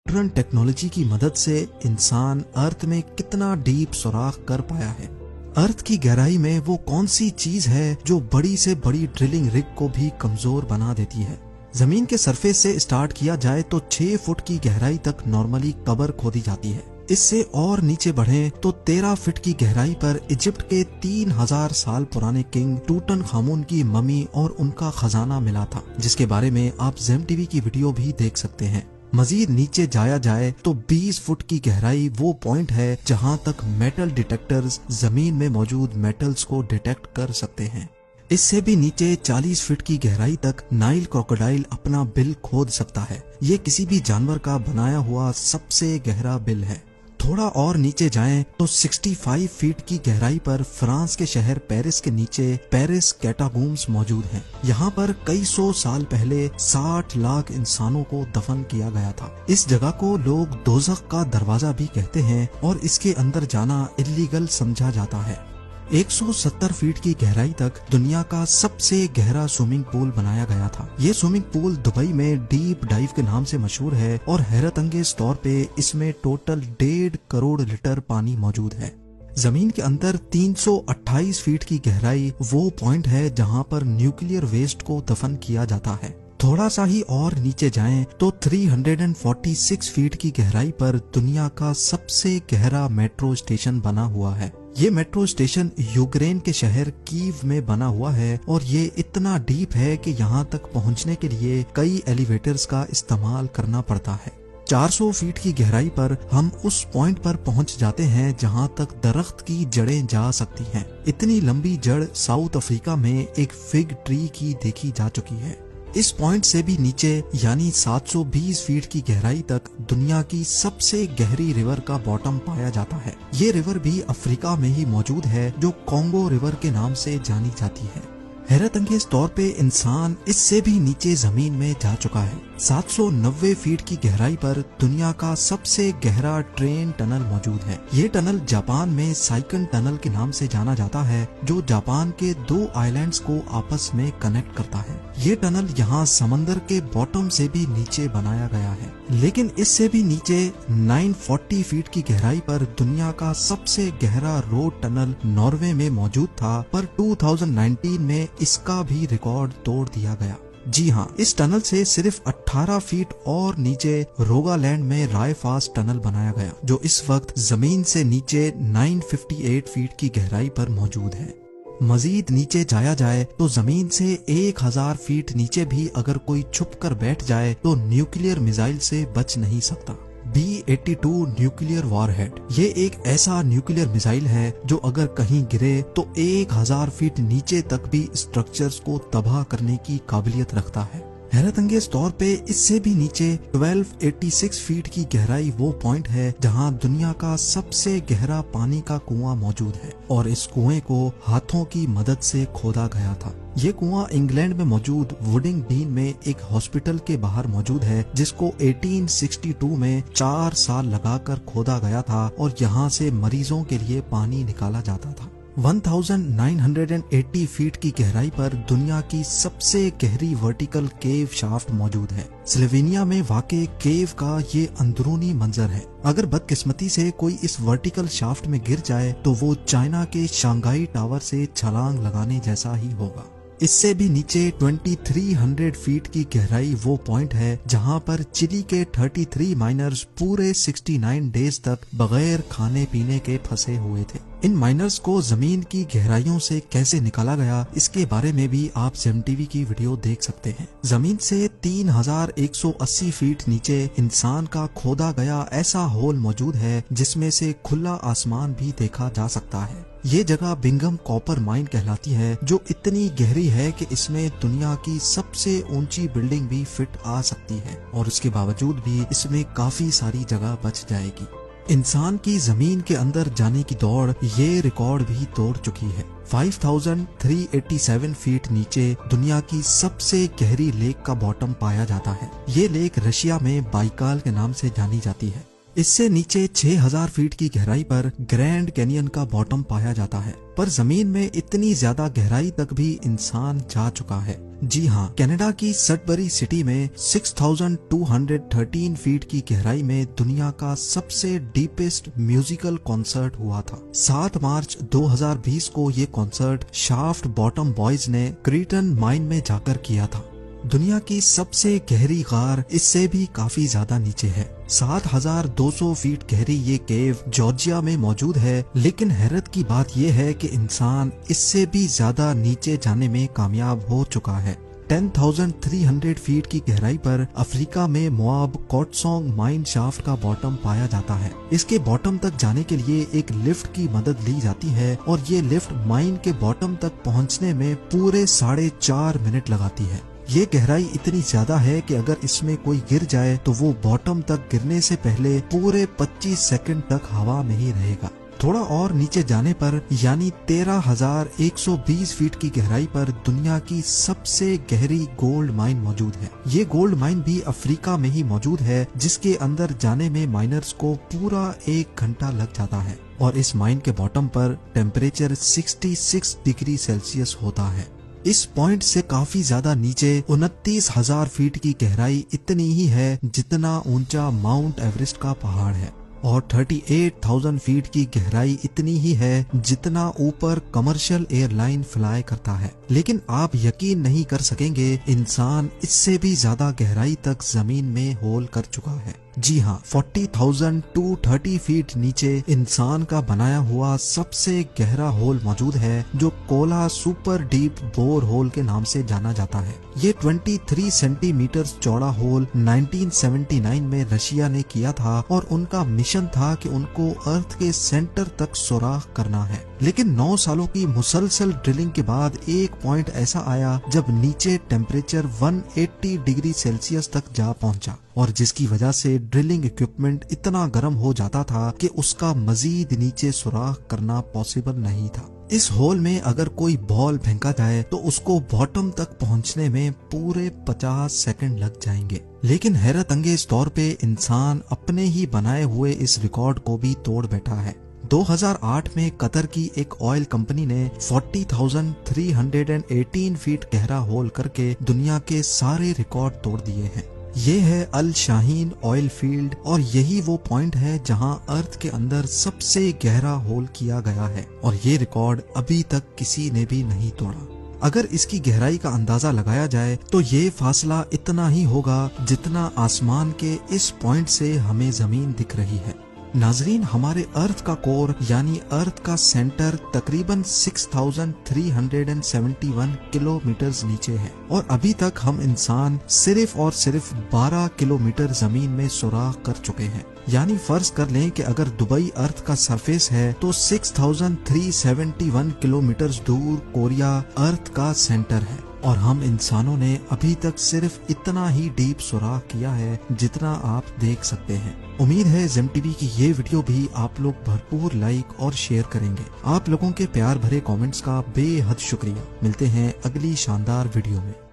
Modern technology की मदद से इंसान अर्थ में कितना डीप सुराख कर पाया है। अर्थ की गहराई में वो कौन सी चीज है जो बड़ी से बड़ी ड्रिलिंग रिग को भी कमजोर बना देती है। जमीन के सरफेस से स्टार्ट किया जाए तो 6 फुट की गहराई तक नॉर्मली कबर खोदी जाती है। इससे और नीचे बढ़ें तो 13 फीट की गहराई पर इजिप्ट के 3000 साल पुराने किंग टूटनखामुन की ममी और उनका खजाना मिला था, जिसके बारे में आप ज़ेम टीवी की वीडियो भी देख सकते हैं। मजीद नीचे जाया जाए तो 20 फुट की गहराई वो पॉइंट है जहां तक मेटल डिटेक्टर्स जमीन में मौजूद मेटल्स को डिटेक्ट कर सकते हैं। इससे भी नीचे 40 फीट की गहराई तक नाइल क्रोकोडाइल अपना बिल खोद सकता है। ये किसी भी जानवर का बनाया हुआ सबसे गहरा बिल है। थोड़ा और नीचे जाएं तो 65 फीट की गहराई पर फ्रांस के शहर पेरिस के नीचे पेरिस कैटाकॉम्ब्स मौजूद हैं। यहाँ पर कई सौ साल पहले 60 लाख इंसानों को दफन किया गया था। इस जगह को लोग दोज़ख का दरवाजा भी कहते हैं और इसके अंदर जाना इल्लीगल समझा जाता है। 170 फीट की गहराई तक दुनिया का सबसे गहरा स्विमिंग पूल बनाया गया था। ये स्विमिंग पूल दुबई में डीप डाइव के नाम से मशहूर है और हैरत अंगेज तौर पे इसमें टोटल 1.5 करोड़ लीटर पानी मौजूद है। जमीन के अंदर 328 फीट की गहराई वो पॉइंट है जहां पर न्यूक्लियर वेस्ट को दफन किया जाता है। थोड़ा सा ही और नीचे जाएं तो 346 फीट की गहराई पर दुनिया का सबसे गहरा मेट्रो स्टेशन बना हुआ है। ये मेट्रो स्टेशन यूक्रेन के शहर कीव में बना हुआ है और ये इतना डीप है कि यहाँ तक पहुँचने के लिए कई एलिवेटर्स का इस्तेमाल करना पड़ता है। 400 फीट की गहराई पर हम उस पॉइंट पर पहुंच जाते हैं जहां तक दरख्त की जड़ें जा सकती हैं। इतनी लंबी जड़ साउथ अफ्रीका में एक फिग ट्री की देखी जा चुकी है। इस पॉइंट से भी नीचे यानी 720 फीट की गहराई तक दुनिया की सबसे गहरी रिवर का बॉटम पाया जाता है। ये रिवर भी अफ्रीका में ही मौजूद है जो कॉन्गो रिवर के नाम से जानी जाती है। हैरत अंगेज तौर पे इंसान इससे भी नीचे जमीन में जा चुका है। 790 फीट की गहराई पर दुनिया का सबसे गहरा ट्रेन टनल मौजूद है। ये टनल जापान में साइकन टनल के नाम से जाना जाता है जो जापान के 2 आइलैंड्स को आपस में कनेक्ट करता है। ये टनल यहाँ समंदर के बॉटम से भी नीचे बनाया गया है, लेकिन इससे भी नीचे 940 फीट की गहराई पर दुनिया का सबसे गहरा रोड टनल नॉर्वे में मौजूद था, पर 2019 में इसका भी रिकॉर्ड तोड़ दिया गया। जी हाँ, इस टनल से सिर्फ 18 फीट और नीचे रोगालैंड में रायफास्ट टनल बनाया गया जो इस वक्त जमीन से नीचे 958 फीट की गहराई पर मौजूद है। मजीद नीचे जाया जाए तो जमीन से 1000 फीट नीचे भी अगर कोई छुप कर बैठ जाए तो न्यूक्लियर मिसाइल से बच नहीं सकता। B-82 न्यूक्लियर वॉरहेड ये एक ऐसा न्यूक्लियर मिसाइल है जो अगर कहीं गिरे तो 1000 फीट नीचे तक भी स्ट्रक्चर्स को तबाह करने की काबिलियत रखता है। हैरत अंगेज तौर पे इससे भी नीचे 1286 फीट की गहराई वो पॉइंट है जहां दुनिया का सबसे गहरा पानी का कुआं मौजूद है और इस कुएं को हाथों की मदद से खोदा गया था। ये कुआं इंग्लैंड में मौजूद वुडिंग डीन में एक हॉस्पिटल के बाहर मौजूद है जिसको 1862 में 4 साल लगाकर खोदा गया था और यहाँ से मरीजों के लिए पानी निकाला जाता था। 1980 फीट की गहराई पर दुनिया की सबसे गहरी वर्टिकल केव शाफ्ट मौजूद है। स्लोवेनिया में वाक़े केव का ये अंदरूनी मंजर है। अगर बदकिस्मती से कोई इस वर्टिकल शाफ्ट में गिर जाए तो वो चाइना के शंघाई टावर से छलांग लगाने जैसा ही होगा। इससे भी नीचे 2300 फीट की गहराई वो पॉइंट है जहां पर चिली के 33 माइनर्स पूरे 69 डेज तक बगैर खाने पीने के फंसे हुए थे। इन माइनर्स को जमीन की गहराइयों से कैसे निकाला गया इसके बारे में भी आप ज़ेम टीवी की वीडियो देख सकते हैं। जमीन से 3180 फीट नीचे इंसान का खोदा गया ऐसा होल मौजूद है जिसमें से खुला आसमान भी देखा जा सकता है। ये जगह बिंगम कॉपर माइन कहलाती है जो इतनी गहरी है कि इसमें दुनिया की सबसे ऊंची बिल्डिंग भी फिट आ सकती है और उसके बावजूद भी इसमें काफी सारी जगह बच जाएगी। इंसान की जमीन के अंदर जाने की दौड़ ये रिकॉर्ड भी तोड़ चुकी है। 5387 फीट नीचे दुनिया की सबसे गहरी लेक का बॉटम पाया जाता है। ये लेक रशिया में बाइकाल के नाम से जानी जाती है। इससे नीचे 6000 फीट की गहराई पर ग्रैंड कैनियन का बॉटम पाया जाता है, पर जमीन में इतनी ज्यादा गहराई तक भी इंसान जा चुका है। जी हाँ, कनाडा की सडबरी सिटी में 6213 फीट की गहराई में दुनिया का सबसे डीपेस्ट म्यूजिकल कॉन्सर्ट हुआ था। 7 मार्च 2020 को ये कॉन्सर्ट शाफ्ट बॉटम बॉयज ने क्रीटन माइन में जाकर किया था। दुनिया की सबसे गहरी गार इससे भी काफी ज्यादा नीचे है। 7200 फीट गहरी ये केव जॉर्जिया में मौजूद है, लेकिन हैरत की बात यह है कि इंसान इससे भी ज्यादा नीचे जाने में कामयाब हो चुका है। 10,300 फीट की गहराई पर अफ्रीका में मोआब कोटसोंग माइन शाफ्ट का बॉटम पाया जाता है। इसके बॉटम तक जाने के लिए एक लिफ्ट की मदद ली जाती है और ये लिफ्ट माइन के बॉटम तक पहुंचने में पूरे 4.5 मिनट लगाती है। ये गहराई इतनी ज्यादा है कि अगर इसमें कोई गिर जाए तो वो बॉटम तक गिरने से पहले पूरे 25 सेकंड तक हवा में ही रहेगा। थोड़ा और नीचे जाने पर यानी 13,120 फीट की गहराई पर दुनिया की सबसे गहरी गोल्ड माइन मौजूद है। ये गोल्ड माइन भी अफ्रीका में ही मौजूद है, जिसके अंदर जाने में माइनर्स को पूरा 1 घंटा लग जाता है और इस माइन के बॉटम पर टेम्परेचर 66 डिग्री सेल्सियस होता है। इस पॉइंट से काफी ज्यादा नीचे 29,000 फीट की गहराई इतनी ही है जितना ऊंचा माउंट एवरेस्ट का पहाड़ है और 38,000 फीट की गहराई इतनी ही है जितना ऊपर कमर्शियल एयरलाइन फ्लाई करता है। लेकिन आप यकीन नहीं कर सकेंगे, इंसान इससे भी ज्यादा गहराई तक जमीन में होल कर चुका है। जी हाँ, 40,230 फीट नीचे इंसान का बनाया हुआ सबसे गहरा होल मौजूद है, जो Kola super deep bore hole के नाम से जाना जाता है। ये 23 सेंटीमीटर चौड़ा होल 1979 में रशिया ने किया था और उनका मिशन था कि उनको अर्थ के सेंटर तक सुराख करना है। लेकिन 9 सालों की मुसलसल ड्रिलिंग के बाद एक पॉइंट ऐसा आया जब नीचे टेम्परेचर 180 डिग्री सेल्सियस तक जा पहुंचा और जिसकी वजह से ड्रिलिंग इक्विपमेंट इतना गर्म हो जाता था कि उसका मजीद नीचे सुराख करना पॉसिबल नहीं था। इस होल में अगर कोई बॉल फेंका जाए तो उसको बॉटम तक पहुंचने में पूरे 50 सेकंड लग जाएंगे। लेकिन हैरत अंगेज तौर पे इंसान अपने ही बनाए हुए इस रिकॉर्ड को भी तोड़ बैठा है। 2008 में कतर की एक ऑयल कंपनी ने 40,318 फीट गहरा होल करके दुनिया के सारे रिकॉर्ड तोड़ दिए हैं। ये है अल शाहीन ऑयल फील्ड और यही वो पॉइंट है जहां अर्थ के अंदर सबसे गहरा होल किया गया है और ये रिकॉर्ड अभी तक किसी ने भी नहीं तोड़ा। अगर इसकी गहराई का अंदाजा लगाया जाए तो ये फासला इतना ही होगा जितना आसमान के इस पॉइंट से हमें जमीन दिख रही है। नाजरीन, हमारे अर्थ का कोर यानी अर्थ का सेंटर तकरीबन 6,371 किलोमीटर नीचे है और अभी तक हम इंसान सिर्फ और सिर्फ 12 किलोमीटर जमीन में सुराख कर चुके हैं। यानी फर्ज कर लें कि अगर दुबई अर्थ का सरफेस है तो 6,371 किलोमीटर दूर कोरिया अर्थ का सेंटर है और हम इंसानों ने अभी तक सिर्फ इतना ही डीप सुराख किया है जितना आप देख सकते हैं। उम्मीद है ज़ेम टीवी की ये वीडियो भी आप लोग भरपूर लाइक और शेयर करेंगे। आप लोगों के प्यार भरे कमेंट्स का बेहद शुक्रिया। मिलते हैं अगली शानदार वीडियो में।